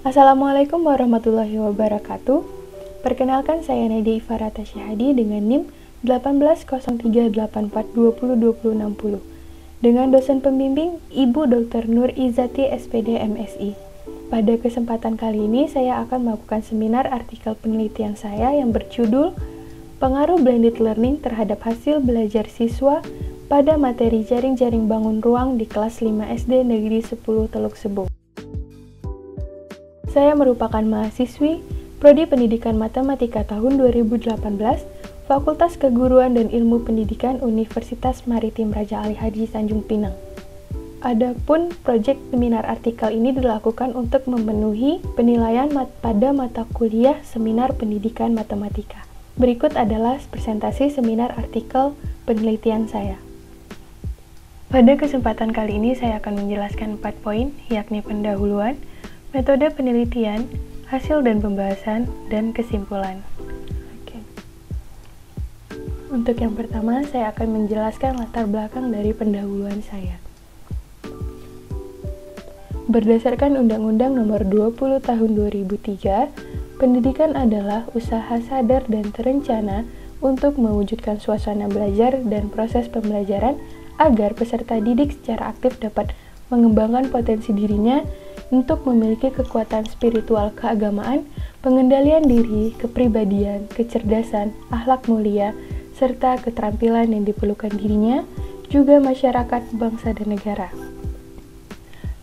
Assalamualaikum warahmatullahi wabarakatuh. Perkenalkan, saya Nadia Ifarata Syahadi dengan NIM 180384202060 dengan dosen pembimbing Ibu Dr. Nur Izati SPD MSI. Pada kesempatan kali ini saya akan melakukan seminar artikel penelitian saya yang berjudul Pengaruh Blended Learning terhadap hasil belajar siswa pada materi jaring-jaring bangun ruang di kelas 5 SD Negeri 10 Teluk Sebong. Saya merupakan mahasiswi Prodi Pendidikan Matematika tahun 2018, Fakultas Keguruan dan Ilmu Pendidikan Universitas Maritim Raja Ali Haji Tanjung Pinang. Adapun proyek seminar artikel ini dilakukan untuk memenuhi penilaian pada mata kuliah Seminar Pendidikan Matematika. Berikut adalah presentasi seminar artikel penelitian saya. Pada kesempatan kali ini saya akan menjelaskan 4 poin, yakni pendahuluan, metode penelitian, hasil dan pembahasan, dan kesimpulan. Untuk yang pertama, saya akan menjelaskan latar belakang dari pendahuluan saya. Berdasarkan Undang-Undang Nomor 20 Tahun 2003, pendidikan adalah usaha sadar dan terencana untuk mewujudkan suasana belajar dan proses pembelajaran agar peserta didik secara aktif dapat mengembangkan potensi dirinya untuk memiliki kekuatan spiritual keagamaan, pengendalian diri, kepribadian, kecerdasan, akhlak mulia, serta keterampilan yang diperlukan dirinya, juga masyarakat, bangsa, dan negara.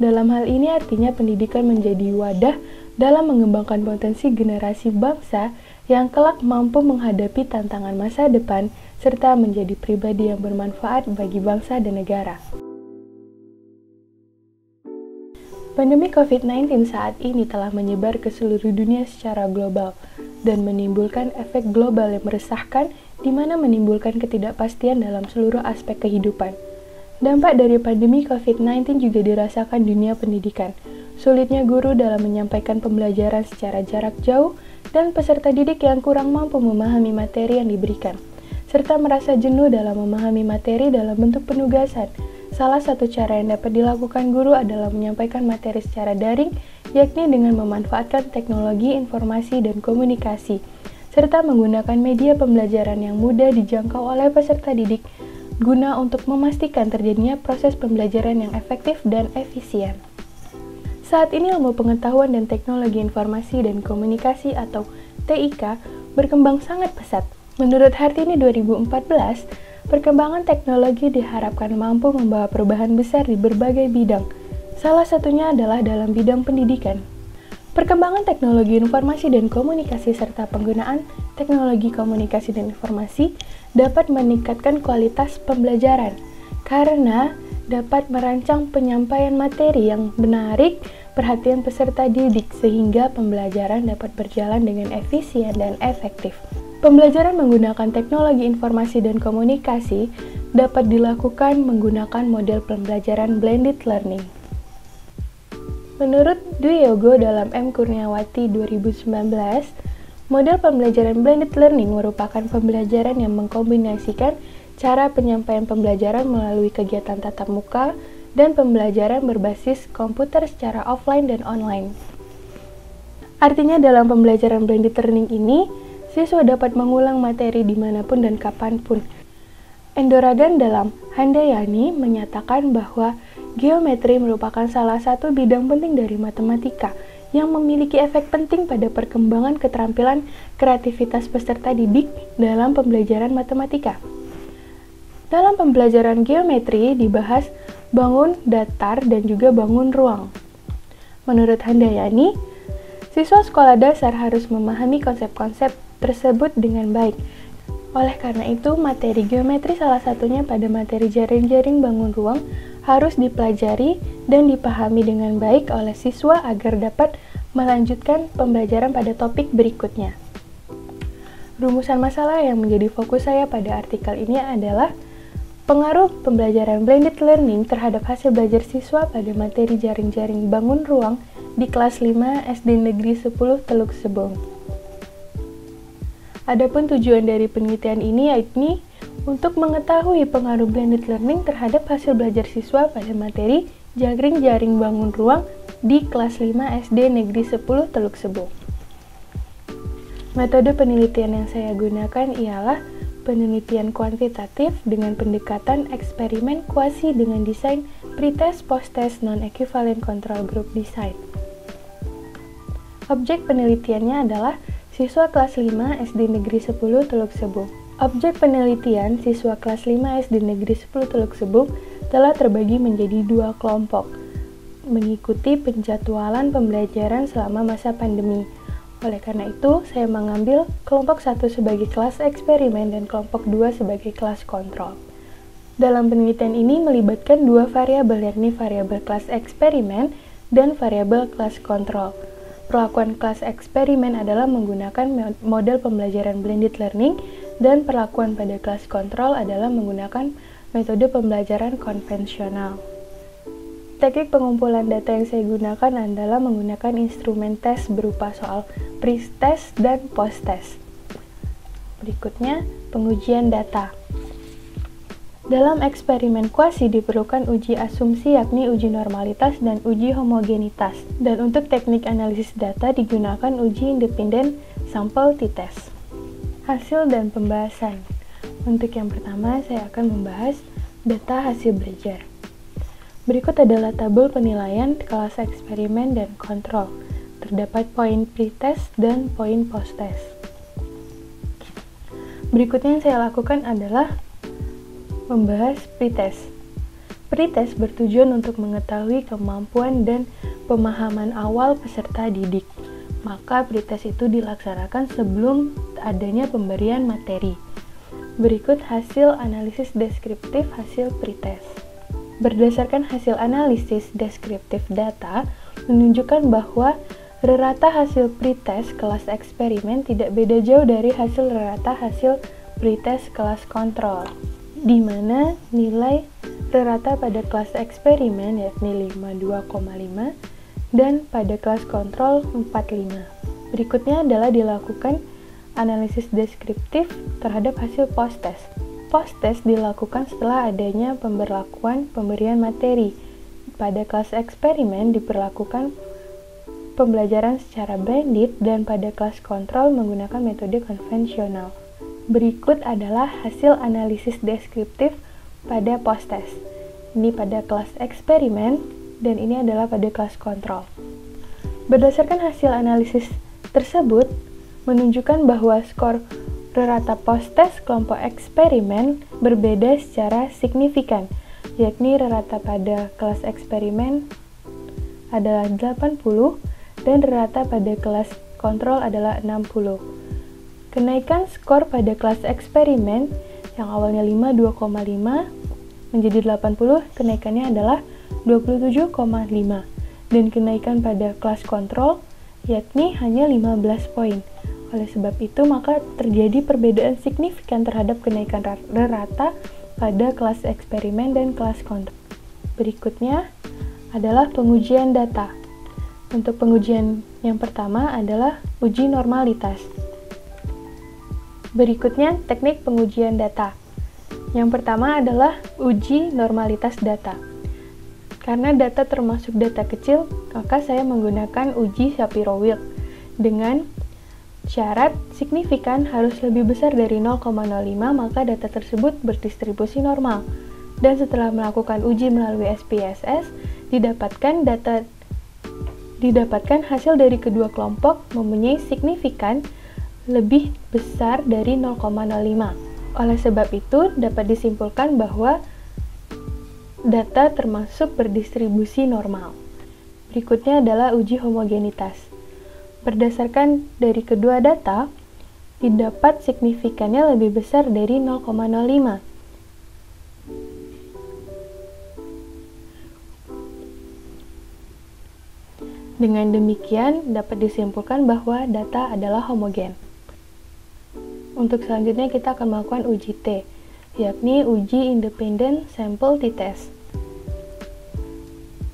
Dalam hal ini artinya pendidikan menjadi wadah dalam mengembangkan potensi generasi bangsa yang kelak mampu menghadapi tantangan masa depan, serta menjadi pribadi yang bermanfaat bagi bangsa dan negara. Pandemi COVID-19 saat ini telah menyebar ke seluruh dunia secara global dan menimbulkan efek global yang meresahkan, di mana menimbulkan ketidakpastian dalam seluruh aspek kehidupan. Dampak dari pandemi COVID-19 juga dirasakan dunia pendidikan. Sulitnya guru dalam menyampaikan pembelajaran secara jarak jauh dan peserta didik yang kurang mampu memahami materi yang diberikan, serta merasa jenuh dalam memahami materi dalam bentuk penugasan. Salah satu cara yang dapat dilakukan guru adalah menyampaikan materi secara daring, yakni dengan memanfaatkan teknologi informasi dan komunikasi, serta menggunakan media pembelajaran yang mudah dijangkau oleh peserta didik, guna untuk memastikan terjadinya proses pembelajaran yang efektif dan efisien. Saat ini ilmu pengetahuan dan teknologi informasi dan komunikasi atau TIK berkembang sangat pesat. Menurut Hartini 2014, perkembangan teknologi diharapkan mampu membawa perubahan besar di berbagai bidang. Salah satunya adalah dalam bidang pendidikan. Perkembangan teknologi informasi dan komunikasi serta penggunaan teknologi komunikasi dan informasi dapat meningkatkan kualitas pembelajaran karena dapat merancang penyampaian materi yang menarik perhatian peserta didik sehingga pembelajaran dapat berjalan dengan efisien dan efektif. Pembelajaran menggunakan teknologi informasi dan komunikasi dapat dilakukan menggunakan model pembelajaran blended learning. Menurut Dwi Yogo dalam M. Kurniawati 2019, model pembelajaran blended learning merupakan pembelajaran yang mengkombinasikan cara penyampaian pembelajaran melalui kegiatan tatap muka dan pembelajaran berbasis komputer secara offline dan online. Artinya dalam pembelajaran blended learning ini, siswa dapat mengulang materi dimanapun dan kapanpun. Endoragan dalam Handayani menyatakan bahwa geometri merupakan salah satu bidang penting dari matematika yang memiliki efek penting pada perkembangan keterampilan kreativitas peserta didik dalam pembelajaran matematika. Dalam pembelajaran geometri dibahas bangun datar dan juga bangun ruang. Menurut Handayani, siswa sekolah dasar harus memahami konsep-konsep tersebut dengan baik. Oleh karena itu, materi geometri salah satunya pada materi jaring-jaring bangun ruang harus dipelajari dan dipahami dengan baik oleh siswa agar dapat melanjutkan pembelajaran pada topik berikutnya. Rumusan masalah yang menjadi fokus saya pada artikel ini adalah pengaruh pembelajaran blended learning terhadap hasil belajar siswa pada materi jaring-jaring bangun ruang di kelas 5 SD Negeri 10 Teluk Sebong. Adapun tujuan dari penelitian ini yakni untuk mengetahui pengaruh blended learning terhadap hasil belajar siswa pada materi jaring-jaring bangun ruang di kelas 5 SD Negeri 10 Teluk Sebung. Metode penelitian yang saya gunakan ialah penelitian kuantitatif dengan pendekatan eksperimen kuasi dengan desain pretest, posttest, non-equivalent control group design. Objek penelitiannya adalah siswa kelas 5 SD Negeri 10 Teluk Sebung. Objek penelitian siswa kelas 5 SD Negeri 10 Teluk Sebung telah terbagi menjadi 2 kelompok, mengikuti penjadwalan pembelajaran selama masa pandemi. Oleh karena itu, saya mengambil kelompok 1 sebagai kelas eksperimen dan kelompok 2 sebagai kelas kontrol. Dalam penelitian ini melibatkan 2 variabel, yakni variabel kelas eksperimen dan variabel kelas kontrol. Perlakuan kelas eksperimen adalah menggunakan model pembelajaran blended learning, dan perlakuan pada kelas kontrol adalah menggunakan metode pembelajaran konvensional. Teknik pengumpulan data yang saya gunakan adalah menggunakan instrumen tes berupa soal pre-test dan post-test. Berikutnya, pengujian data. Dalam eksperimen kuasi diperlukan uji asumsi, yakni uji normalitas dan uji homogenitas. Dan untuk teknik analisis data digunakan uji independen sampel t-test. Hasil dan pembahasan. Untuk yang pertama, saya akan membahas data hasil belajar. Berikut adalah tabel penilaian kelas eksperimen dan kontrol. Terdapat poin pre-test dan poin post-test. Berikutnya yang saya lakukan adalah membahas pre-test. Pre-test bertujuan untuk mengetahui kemampuan dan pemahaman awal peserta didik. Maka pre-test itu dilaksanakan sebelum adanya pemberian materi. Berikut hasil analisis deskriptif hasil pre-test. Berdasarkan hasil analisis deskriptif data, menunjukkan bahwa rata hasil pre-test kelas eksperimen tidak beda jauh dari hasil rata hasil pre-test kelas kontrol, di mana nilai rata pada kelas eksperimen yakni 52,5 dan pada kelas kontrol 45. Berikutnya adalah dilakukan analisis deskriptif terhadap hasil post-test. Post-test dilakukan setelah adanya pemberlakuan pemberian materi. Pada kelas eksperimen diperlakukan pembelajaran secara blended dan pada kelas kontrol menggunakan metode konvensional. Berikut adalah hasil analisis deskriptif pada post-test. Ini pada kelas eksperimen dan ini adalah pada kelas kontrol. Berdasarkan hasil analisis tersebut, menunjukkan bahwa skor rata post-test kelompok eksperimen berbeda secara signifikan, yakni rata pada kelas eksperimen adalah 80 dan rata pada kelas kontrol adalah 60. Kenaikan skor pada kelas eksperimen yang awalnya 52,5 menjadi 80, kenaikannya adalah 27,5, dan kenaikan pada kelas kontrol yakni hanya 15 poin. Oleh sebab itu, maka terjadi perbedaan signifikan terhadap kenaikan rata pada kelas eksperimen dan kelas kontrol. Berikutnya adalah pengujian data. Untuk pengujian yang pertama adalah uji normalitas. Berikutnya, teknik pengujian data. Yang pertama adalah uji normalitas data. Karena data termasuk data kecil, maka saya menggunakan uji Shapiro-Wilk dengan syarat signifikan harus lebih besar dari 0,05, maka data tersebut berdistribusi normal. Dan setelah melakukan uji melalui SPSS, didapatkan hasil dari kedua kelompok mempunyai signifikan lebih besar dari 0,05. Oleh sebab itu, dapat disimpulkan bahwa data termasuk berdistribusi normal. Berikutnya adalah uji homogenitas. Berdasarkan dari kedua data, didapat signifikannya lebih besar dari 0,05. Dengan demikian, dapat disimpulkan bahwa data adalah homogen. Untuk selanjutnya kita akan melakukan uji T, yakni uji independen sampel t-test.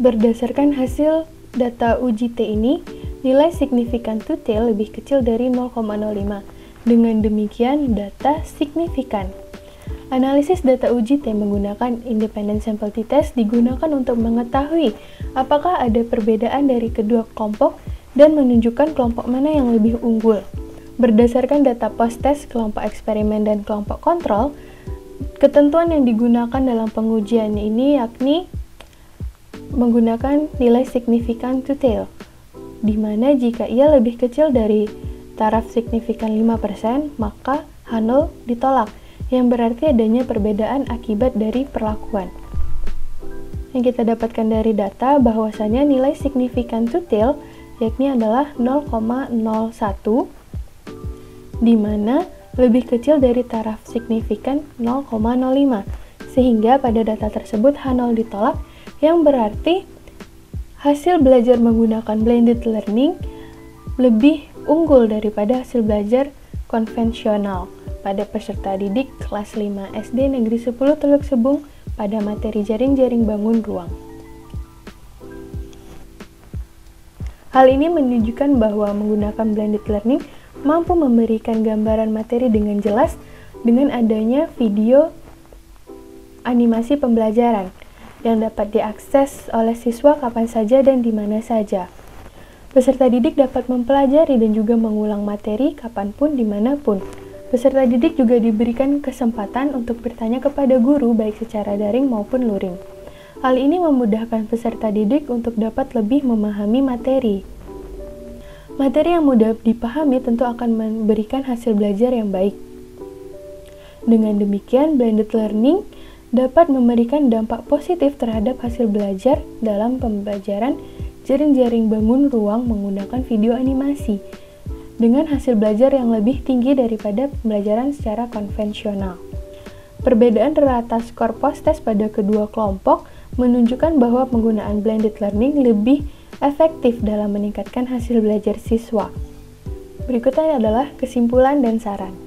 Berdasarkan hasil data uji T ini, nilai signifikan T lebih kecil dari 0,05. Dengan demikian, data signifikan. Analisis data uji T menggunakan independent sample t-test digunakan untuk mengetahui apakah ada perbedaan dari kedua kelompok dan menunjukkan kelompok mana yang lebih unggul. Berdasarkan data post-test kelompok eksperimen dan kelompok kontrol, ketentuan yang digunakan dalam pengujian ini yakni menggunakan nilai signifikan to tail, di mana jika ia lebih kecil dari taraf signifikan 5%, maka H0 ditolak, yang berarti adanya perbedaan akibat dari perlakuan. Yang kita dapatkan dari data bahwasanya nilai signifikan to tail yakni adalah 0,01, di mana lebih kecil dari taraf signifikan 0,05, sehingga pada data tersebut H0 ditolak, yang berarti hasil belajar menggunakan blended learning lebih unggul daripada hasil belajar konvensional pada peserta didik kelas 5 SD Negeri 10 Teluk Sebung pada materi jaring-jaring bangun ruang. Hal ini menunjukkan bahwa menggunakan blended learning mampu memberikan gambaran materi dengan jelas dengan adanya video animasi pembelajaran yang dapat diakses oleh siswa kapan saja dan di mana saja. Peserta didik dapat mempelajari dan juga mengulang materi kapanpun dimanapun. Peserta didik juga diberikan kesempatan untuk bertanya kepada guru baik secara daring maupun luring. Hal ini memudahkan peserta didik untuk dapat lebih memahami materi. Materi yang mudah dipahami tentu akan memberikan hasil belajar yang baik. Dengan demikian, blended learning dapat memberikan dampak positif terhadap hasil belajar dalam pembelajaran jaring-jaring bangun ruang menggunakan video animasi dengan hasil belajar yang lebih tinggi daripada pembelajaran secara konvensional. Perbedaan rata skor post-test pada kedua kelompok menunjukkan bahwa penggunaan blended learning lebih efektif dalam meningkatkan hasil belajar siswa. Berikutnya adalah kesimpulan dan saran.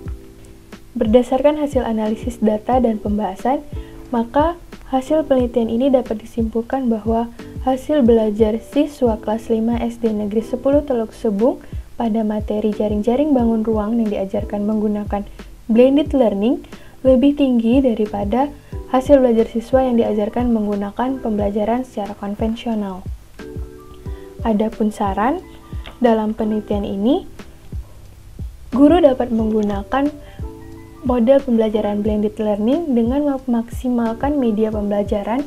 Berdasarkan hasil analisis data dan pembahasan, maka hasil penelitian ini dapat disimpulkan bahwa hasil belajar siswa kelas 5 SD Negeri 10 Teluk Sebung pada materi jaring-jaring bangun ruang yang diajarkan menggunakan blended learning lebih tinggi daripada hasil belajar siswa yang diajarkan menggunakan pembelajaran secara konvensional. Adapun saran, dalam penelitian ini, guru dapat menggunakan model pembelajaran blended learning dengan memaksimalkan media pembelajaran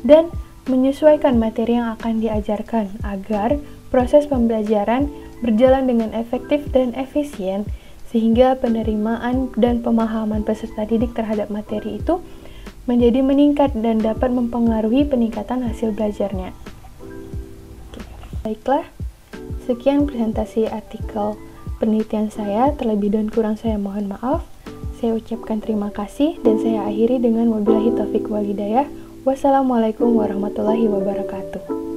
dan menyesuaikan materi yang akan diajarkan agar proses pembelajaran berjalan dengan efektif dan efisien sehingga penerimaan dan pemahaman peserta didik terhadap materi itu menjadi meningkat dan dapat mempengaruhi peningkatan hasil belajarnya. Baiklah, sekian presentasi artikel penelitian saya, terlebih dan kurang saya mohon maaf. Saya ucapkan terima kasih dan saya akhiri dengan wabillahi taufiq wal hidayah. Wassalamualaikum warahmatullahi wabarakatuh.